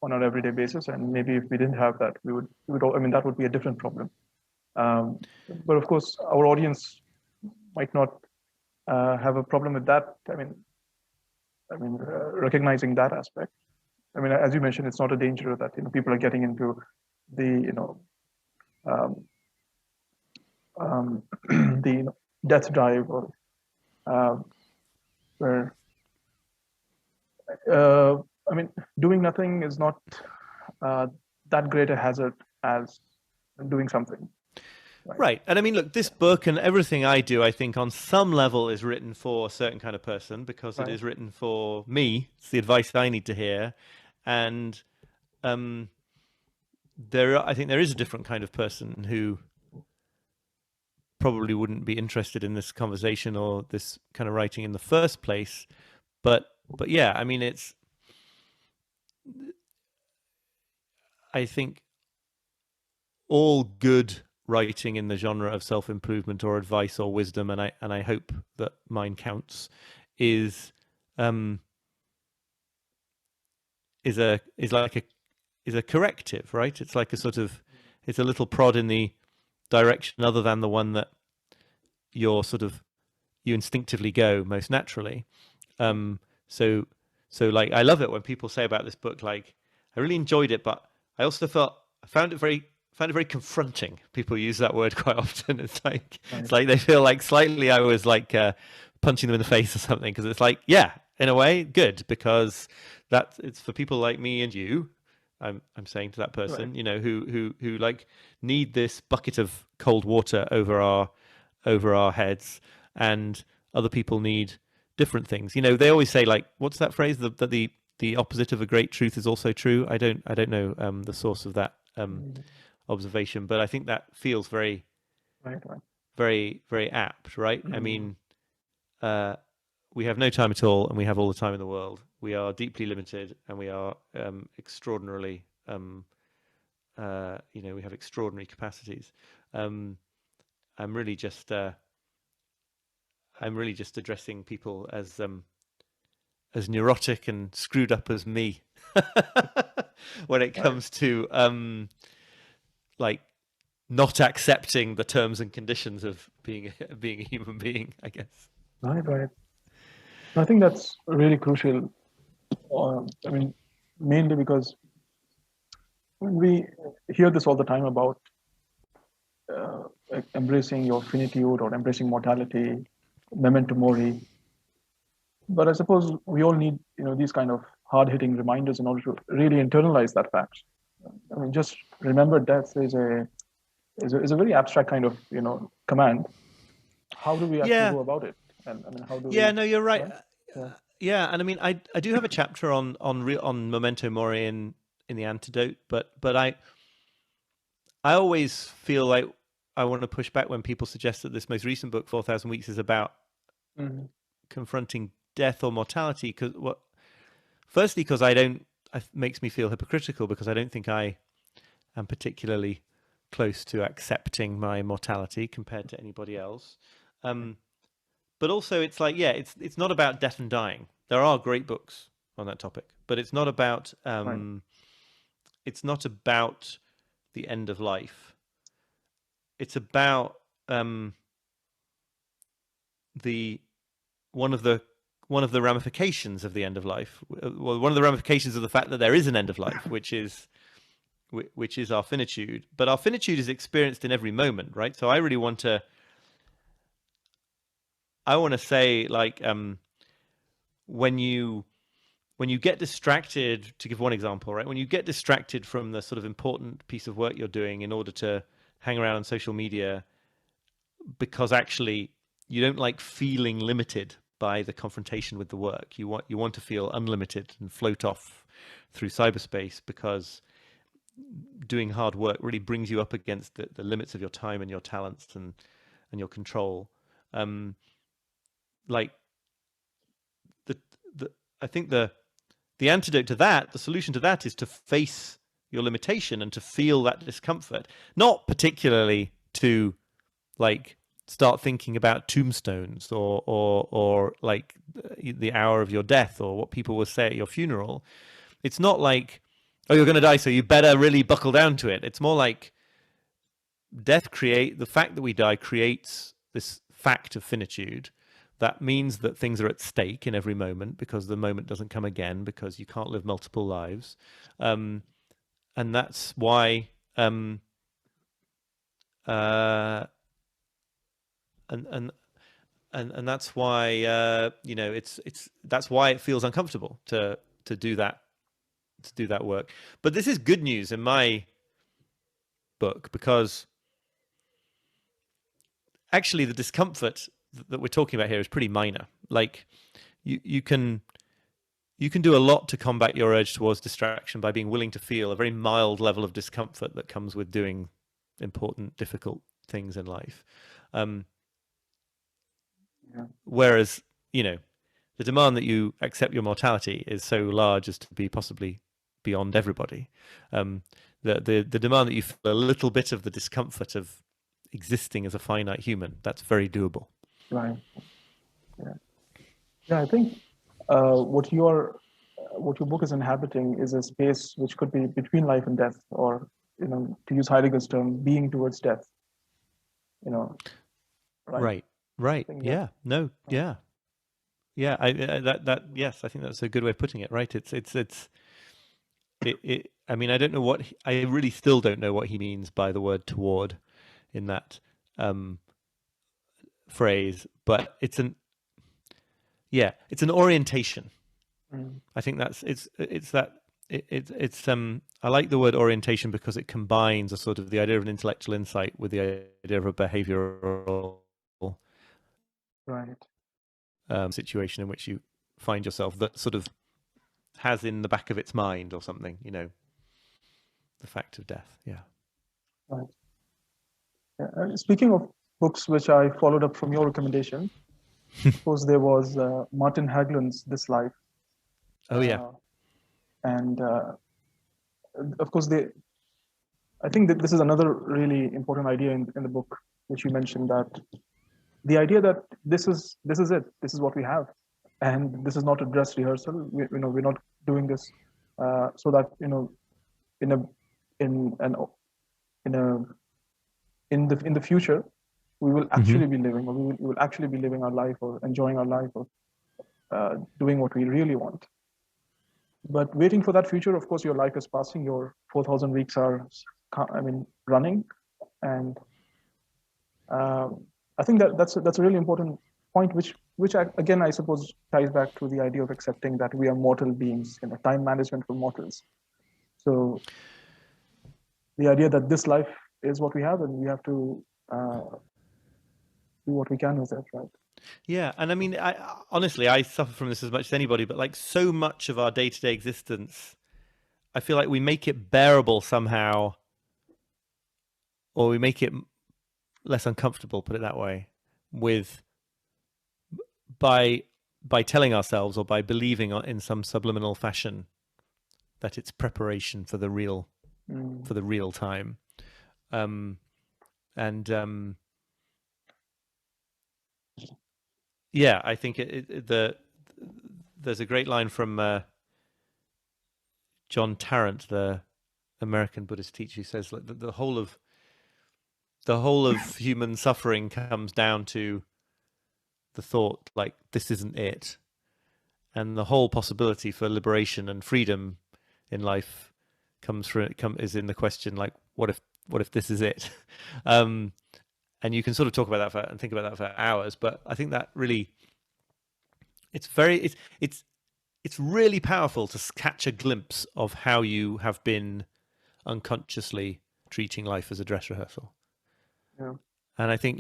on an everyday basis. And maybe if we didn't have that, we would. I mean, that would be a different problem. But of course, our audience might not have a problem with that. I mean, recognizing that aspect. I mean, as you mentioned, it's not a danger that people are getting into the the death drive, or where I mean, doing nothing is not that great a hazard as doing something. Right. And I mean, look, this book and everything I do, I think on some level is written for a certain kind of person, because it is written for me. It's the advice I need to hear. And I think there is a different kind of person who probably wouldn't be interested in this conversation or this kind of writing in the first place. But yeah, I mean, I think all good writing in the genre of self-improvement or advice or wisdom, and I hope that mine counts, is a corrective, right? It's like it's a little prod in the direction other than the one that you instinctively go most naturally. So like, I love it when people say about this book, like, I really enjoyed it, but I also found it very confronting. People use that word quite often. It's like they feel like slightly I was like punching them in the face or something, because it's like, yeah, in a way, good, because it's for people like me and you. I'm saying to that person, who like need this bucket of cold water over our heads, and other people need different things. They always say, like, what's that phrase? That the opposite of a great truth is also true. I don't know the source of that observation, but I think that feels very, very, very apt, right? I mean, we have no time at all, and we have all the time in the world. We are deeply limited, and we are extraordinarily, we have extraordinary capacities. I'm really just addressing people as neurotic and screwed up as me when it comes to like not accepting the terms and conditions of being a human being, I guess. Right. I think that's really crucial. I mean, mainly because we hear this all the time about embracing your finitude or embracing mortality, memento mori. But I suppose we all need, these kind of hard-hitting reminders in order to really internalize that fact. I mean, just remember death is a very abstract kind of, command. How do we actually Yeah. go about it? And I mean, how do Yeah, we, no, you're right. right? Yeah. Yeah, and I mean, I do have a chapter on memento mori in the antidote, but I always feel like I want to push back when people suggest that this most recent book, 4,000 Weeks, is about Mhm. confronting death or mortality. Because firstly, because it makes me feel hypocritical because I don't think I am particularly close to accepting my mortality compared to anybody else. But also, it's like, yeah, it's not about death and dying. There are great books on that topic, but it's not about Right. the end of life. It's about the one of the ramifications of the end of life. Well, one of the ramifications of the fact that there is an end of life, which is our finitude. But our finitude is experienced in every moment, right? So I really want to say, like, when you get distracted, to give one example, right? When you get distracted from the sort of important piece of work you're doing in order to hang around on social media, because actually you don't like feeling limited by the confrontation with the work. You want to feel unlimited and float off through cyberspace, because doing hard work really brings you up against the limits of your time and your talents and your control. Like the I think the antidote to that, the solution to that, is to face your limitation and to feel that discomfort, not particularly to like start thinking about tombstones or like the hour of your death or what people will say at your funeral. It's not like, oh, you're going to die, so you better really buckle down to it. It's more like the fact that we die creates this fact of finitude. That means that things are at stake in every moment, because the moment doesn't come again, because you can't live multiple lives. And that's why uh, and that's why that's why it feels uncomfortable to do that work. But this is good news in my book, because actually the discomfort that we're talking about here is pretty minor. Like you can do a lot to combat your urge towards distraction by being willing to feel a very mild level of discomfort that comes with doing important, difficult things in life. Whereas, the demand that you accept your mortality is so large as to be possibly beyond everybody. The demand that you feel a little bit of the discomfort of existing as a finite human, that's very doable. Right. Yeah. I think what your book is inhabiting is a space which could be between life and death, or to use Heidegger's term, being towards death. Right. Right. Think Yeah. No. Yeah. Yeah. That yes, I think that's a good way of putting it. Right. I mean, I don't know I really still don't know what he means by the word toward in that phrase, but it's an orientation. I think I like the word orientation because it combines a sort of the idea of an intellectual insight with the idea of a behavioral situation in which you find yourself, that sort of has in the back of its mind or something, the fact of death. Yeah. Right. Speaking of books which I followed up from your recommendation, of course, there was Martin Haglund's This Life. Oh, yeah. And of course, I think that this is another really important idea in the book, which you mentioned, that the idea that this is it, this is what we have, and this is not a dress rehearsal. We're not doing this so that in the future we will actually be living, or we will actually be living our life, or enjoying our life, or doing what we really want. But waiting for that future, of course, your life is passing. Your 4,000 weeks are, running, and I think that's a really important point, which again I suppose ties back to the idea of accepting that we are mortal beings, time management for mortals. So the idea that this life is what we have, and we have to do what we can with it, right? Yeah, and I mean, honestly, I suffer from this as much as anybody, but like so much of our day-to-day existence, I feel like we make it bearable somehow, or we make it less uncomfortable, put it that way, with by telling ourselves or by believing in some subliminal fashion that it's preparation for the real time. And yeah, I think there's a great line from John Tarrant, the American Buddhist teacher, who says like the whole of human suffering comes down to the thought like this isn't it, and the whole possibility for liberation and freedom in life is in the question like what if this is it. And you can sort of talk about that and think about that for hours, but I think that really it's really powerful to catch a glimpse of how you have been unconsciously treating life as a dress rehearsal. Yeah. And I think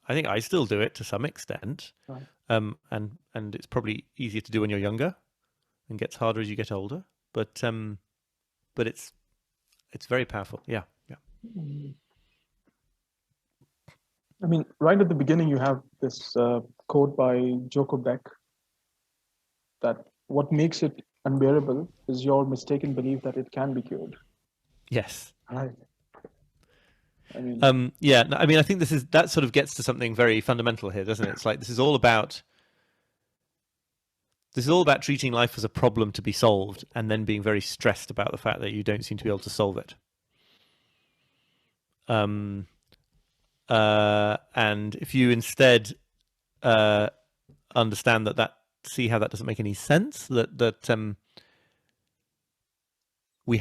I still do it to some extent. Right. And it's probably easier to do when you're younger and gets harder as you get older, but it's very powerful. Yeah. I mean, right at the beginning, you have this quote by Joko Beck that what makes it unbearable is your mistaken belief that it can be cured. Yes. Right. I mean, yeah. I mean, I think that sort of gets to something very fundamental here, doesn't it? It's like this is all about treating life as a problem to be solved, and then being very stressed about the fact that you don't seem to be able to solve it. And if you instead understand see how that doesn't make any sense, that we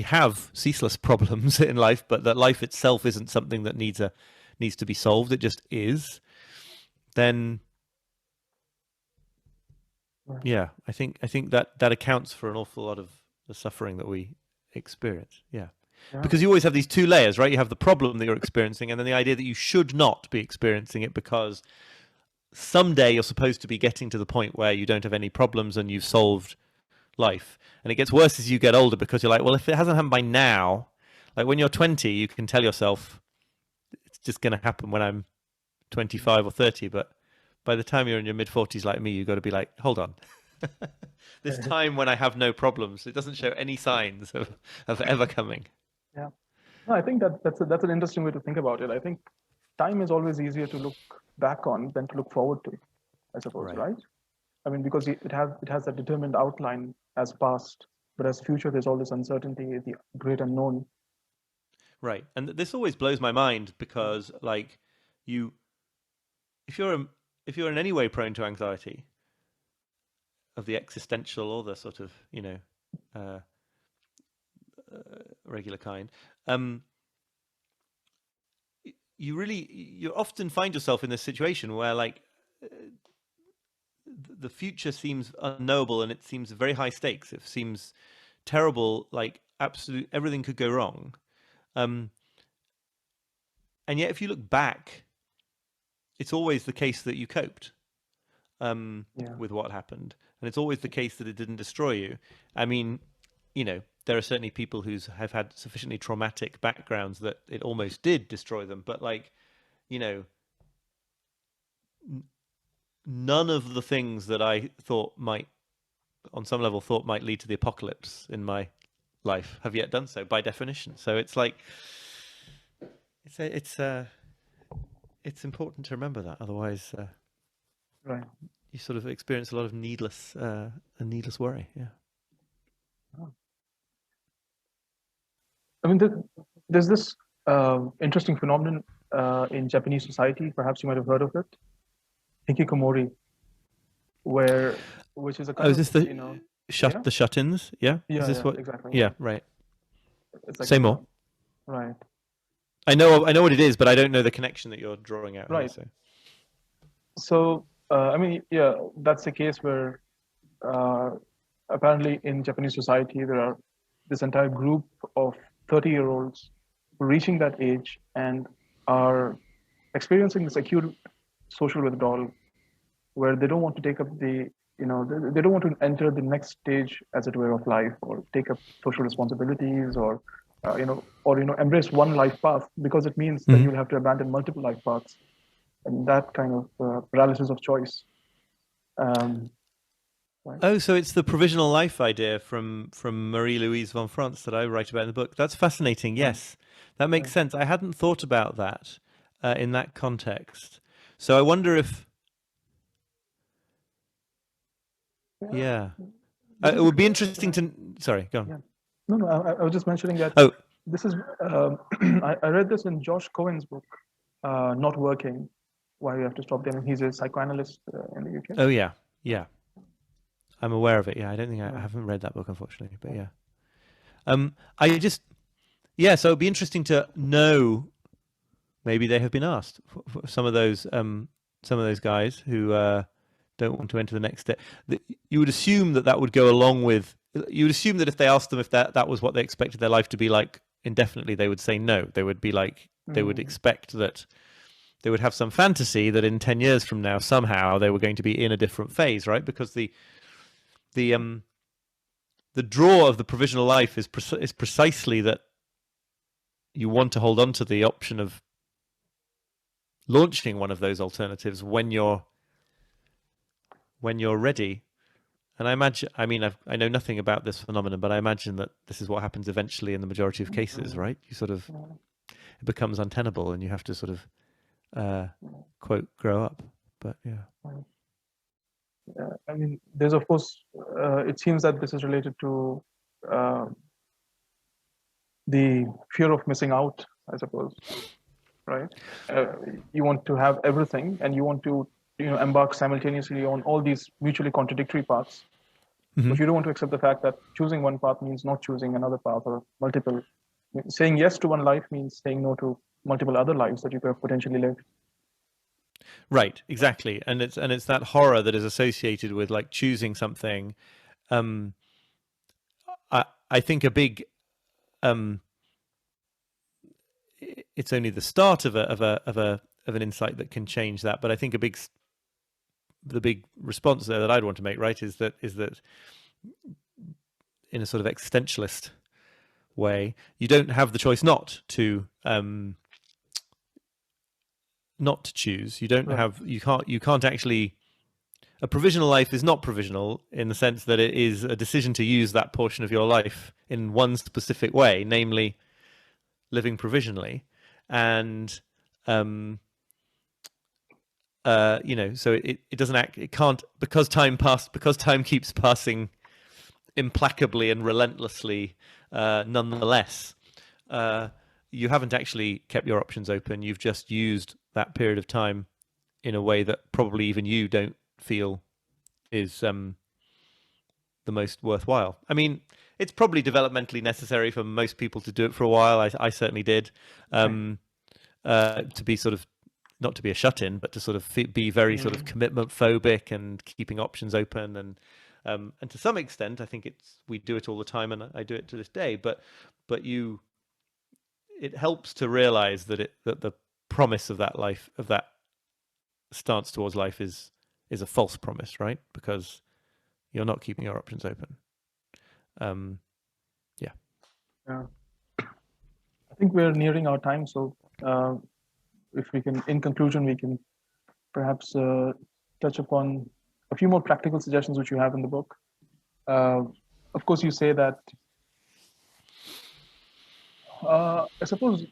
have ceaseless problems in life, but that life itself isn't something that needs to be solved. It just is. Then, yeah, I think that accounts for an awful lot of the suffering that we experience. Yeah. Because you always have these two layers, right? You have the problem that you're experiencing, and then the idea that you should not be experiencing it because someday you're supposed to be getting to the point where you don't have any problems and you've solved life. And it gets worse as you get older because you're like, well, if it hasn't happened by now, like when you're 20, you can tell yourself it's just going to happen when I'm 25 or 30. But by the time you're in your mid-40s like me, you've got to be like, hold on. This time when I have no problems, it doesn't show any signs of ever coming. Yeah. No, I think that's an interesting way to think about it. I think time is always easier to look back on than to look forward to, I suppose, right? I mean, because it has a determined outline as past, but as future, there's all this uncertainty, the great unknown. Right, and this always blows my mind because, like, if you're in any way prone to anxiety of the existential or the sort of regular kind, you often find yourself in this situation where like the future seems unknowable and it seems very high stakes. It seems terrible, like absolute everything could go wrong. And yet if you look back, it's always the case that you coped with what happened. And it's always the case that it didn't destroy you. I mean, there are certainly people who have had sufficiently traumatic backgrounds that it almost did destroy them. But like, none of the things that I thought might lead to the apocalypse in my life have yet done so by definition. So it's like, it's important to remember that. Otherwise, right, you sort of experience a lot of needless worry. Yeah. Oh. I mean, there's this interesting phenomenon in Japanese society. Perhaps you might have heard of it, hikikomori, which is a kind is this the the shut-ins? Yeah. Yeah. Is this what? Exactly. Yeah. Right. It's like Say more. Right. I know what it is, but I don't know the connection that you're drawing out Right. here. So, I mean, yeah, that's the case where apparently in Japanese society, there are this entire group of 30-year-olds reaching that age and are experiencing this acute social withdrawal where they don't want to take up they don't want to enter the next stage, as it were, of life, or take up social responsibilities, or embrace one life path, because it means that you'll have to abandon multiple life paths, and that kind of paralysis of choice. Right. Oh, so it's the provisional life idea from Marie-Louise von France that I write about in the book. That's fascinating. Yes, that makes sense. I hadn't thought about that in that context. So I wonder if, it would be interesting to. Sorry, go on. Yeah. No, I was just mentioning that. Oh, this is I read this in Josh Cohen's book, Not Working, Why You Have to Stop Them. He's a psychoanalyst in the UK. Oh yeah. I'm aware of it. Yeah, I don't think I haven't read that book, unfortunately, but yeah. So it'd be interesting to know. Maybe they have been asked. For some of those guys who don't want to enter the next step. You would assume that would go along with. You would assume that if they asked them if that was what they expected their life to be like indefinitely, they would say no. They would be like, they would expect that. They would have some fantasy that in 10 years from now somehow they were going to be in a different phase, right? Because the draw of the provisional life is precisely that you want to hold on to the option of launching one of those alternatives when you're ready. And I know nothing about this phenomenon, but I imagine that this is what happens eventually in the majority of cases, right? You sort of, it becomes untenable and you have to sort of, quote, grow up. But yeah. I mean, there's of course, it seems that this is related to the fear of missing out, I suppose, right? You want to have everything, and you want to, embark simultaneously on all these mutually contradictory paths, but you don't want to accept the fact that choosing one path means not choosing another path, or multiple. Saying yes to one life means saying no to multiple other lives that you could have potentially lived. Right, exactly, and it's that horror that is associated with like choosing something. I think a big, it's only the start of an insight that can change that. But I think the big response there that I'd want to make, right, is that in a sort of existentialist way, you don't have the choice not to choose. You don't have, you can't actually. A provisional life is not provisional in the sense that it is a decision to use that portion of your life in one specific way, namely living provisionally. And so it doesn't act, it can't, because time keeps passing implacably and relentlessly, nonetheless, you haven't actually kept your options open. You've just used that period of time in a way that probably even you don't feel is the most worthwhile. I mean, it's probably developmentally necessary for most people to do it for a while. I certainly did, to be sort of, not to be a shut-in, but to sort of be very sort of commitment phobic and keeping options open. And to some extent, I think we do it all the time, and I do it to this day. But it helps to realize that the promise of that life, of that stance towards life, is a false promise, right? Because you're not keeping your options open. Yeah. I think we're nearing our time, so if we can, in conclusion, we can perhaps touch upon a few more practical suggestions which you have in the book. Of course, you say that, I suppose,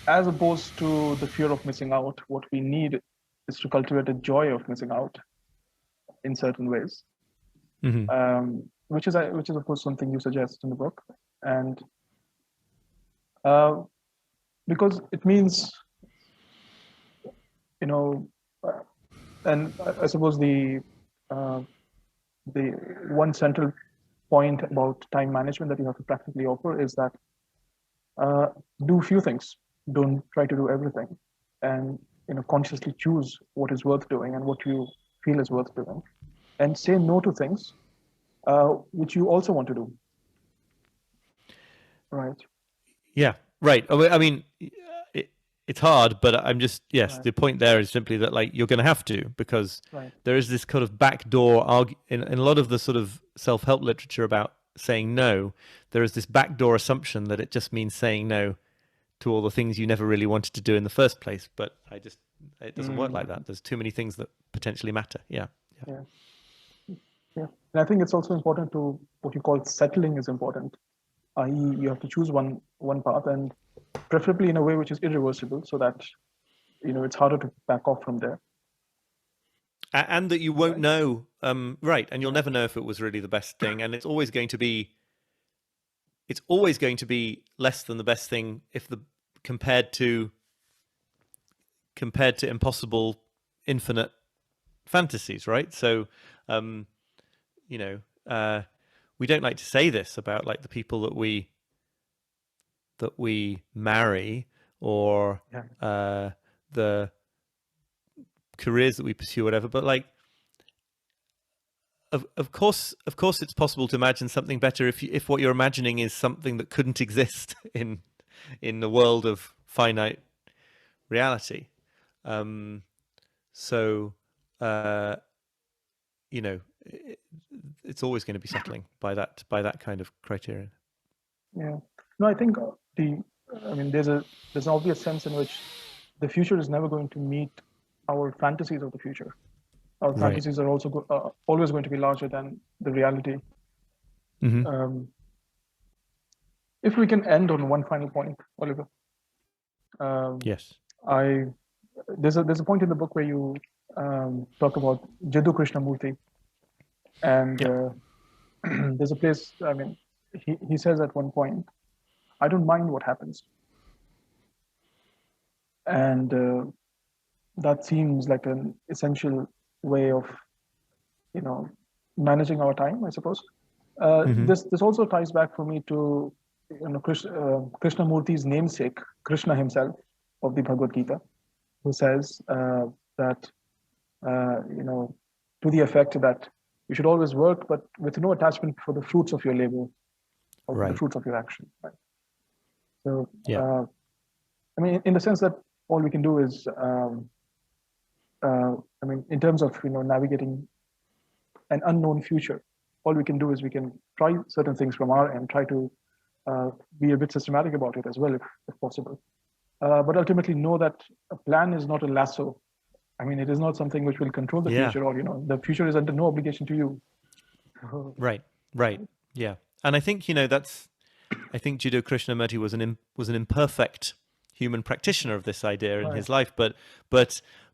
as opposed to the fear of missing out, what we need is to cultivate a joy of missing out in certain ways, which is of course something you suggest in the book. And because it means, and I suppose the one central point about time management that you have to practically offer is that do few things. don't try to do everything, and consciously choose what is worth doing and what you feel is worth doing, and say no to things which you also want to do. Right. Yeah, right. I mean, it's hard, but I'm just, yes, Right. the point there is simply that, like, you're going to have to, because Right. there is this kind of backdoor in a lot of the sort of self-help literature about saying no. There is this backdoor assumption that it just means saying no to all the things you never really wanted to do in the first place. But it doesn't work like that. There's too many things that potentially matter. Yeah. Yeah. Yeah. And I think it's also important to, what you call settling is important, i.e. you have to choose one path, and preferably in a way which is irreversible, so that it's harder to back off from there. And that you won't know, right? And you'll never know if it was really the best thing, and it's always going to be less than the best thing compared to impossible, infinite fantasies, right? So, we don't like to say this about, like, the people that we marry, or the careers that we pursue, whatever. But, like, of course it's possible to imagine something better if what you're imagining is something that couldn't exist in the world of finite reality. So it's always going to be settling by that kind of criterion. Yeah. No, I think there's an obvious sense in which the future is never going to meet our fantasies of the future. Our fantasies are also always going to be larger than the reality. Mm-hmm. If we can end on one final point, Oliver. Yes. There's a point in the book where you talk about Jiddu Krishnamurti, and there's a place. I mean, he says at one point, "I don't mind what happens," and that seems like an essential way of managing our time, I suppose. This also ties back for me to Krishnamurti's namesake, Krishna himself, of the Bhagavad Gita, who says that to the effect that you should always work, but with no attachment for the fruits of your labor, or the fruits of your action. Right? So, I mean, in the sense that all we can do is, in terms of navigating an unknown future, all we can do is we can try certain things from our end, try to be a bit systematic about it as well, if possible. But ultimately know that a plan is not a lasso. I mean, it is not something which will control the future, or the future is under no obligation to you. Right. Yeah. And I think I think Jiddu Krishnamurti was an imperfect human practitioner of this idea in his life, but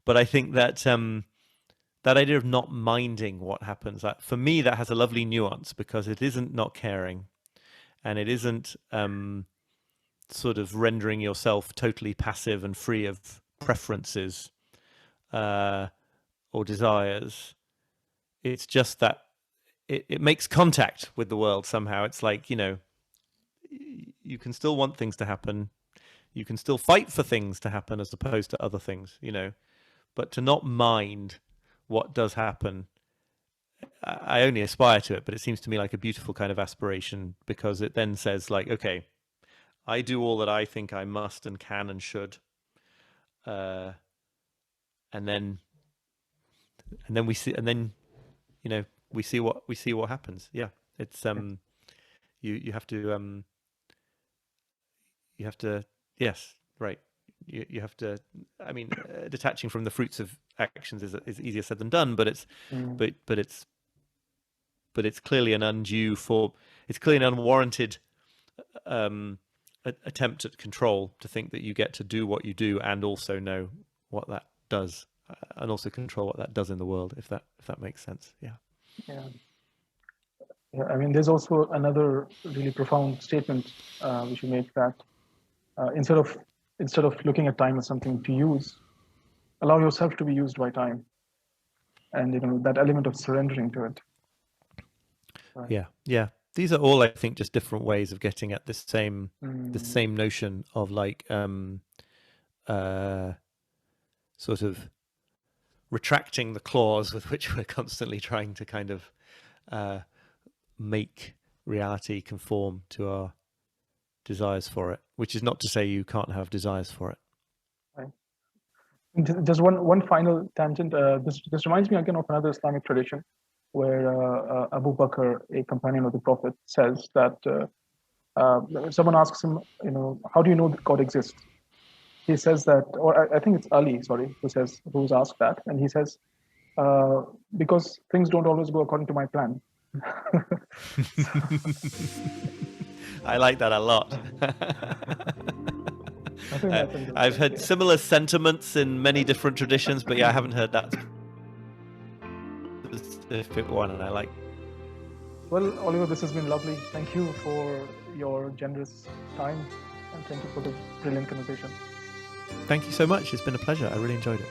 I think that that idea of not minding what happens, that, for me, that has a lovely nuance, because it isn't not caring, and it isn't sort of rendering yourself totally passive and free of preferences or desires. It's just that it makes contact with the world somehow. It's like, you can still want things to happen. You can still fight for things to happen as opposed to other things, but to not mind what does happen. I only aspire to it, but it seems to me like a beautiful kind of aspiration, because it then says, like, okay, I do all that I think I must and can and should, and then we see, we see what happens. Yeah, it's you have to yes, right. You have to. I mean, detaching from the fruits of actions is easier said than done, but it's it's clearly an undue it's clearly an unwarranted attempt at control, to think that you get to do what you do and also know what that does, and also control what that does in the world, if that makes sense. Yeah. I mean, there's also another really profound statement which you make, that instead of looking at time as something to use, allow yourself to be used by time, and that element of surrendering to it. Right. Yeah. These are all, I think, just different ways of getting at the same notion of like sort of retracting the claws with which we're constantly trying to kind of make reality conform to our desires for it, which is not to say you can't have desires for it. Right. Just one final tangent. This reminds me again of another Islamic tradition where Abu Bakr, a companion of the Prophet, says that someone asks him, how do you know that God exists? He says that, or I think it's Ali, sorry, who's asked that, and he says, because things don't always go according to my plan. I like that a lot. I've heard similar sentiments in many different traditions, but yeah, I haven't heard that specific one, and I like. Well, Oliver, this has been lovely. Thank you for your generous time, and thank you for the brilliant conversation. Thank you so much. It's been a pleasure. I really enjoyed it.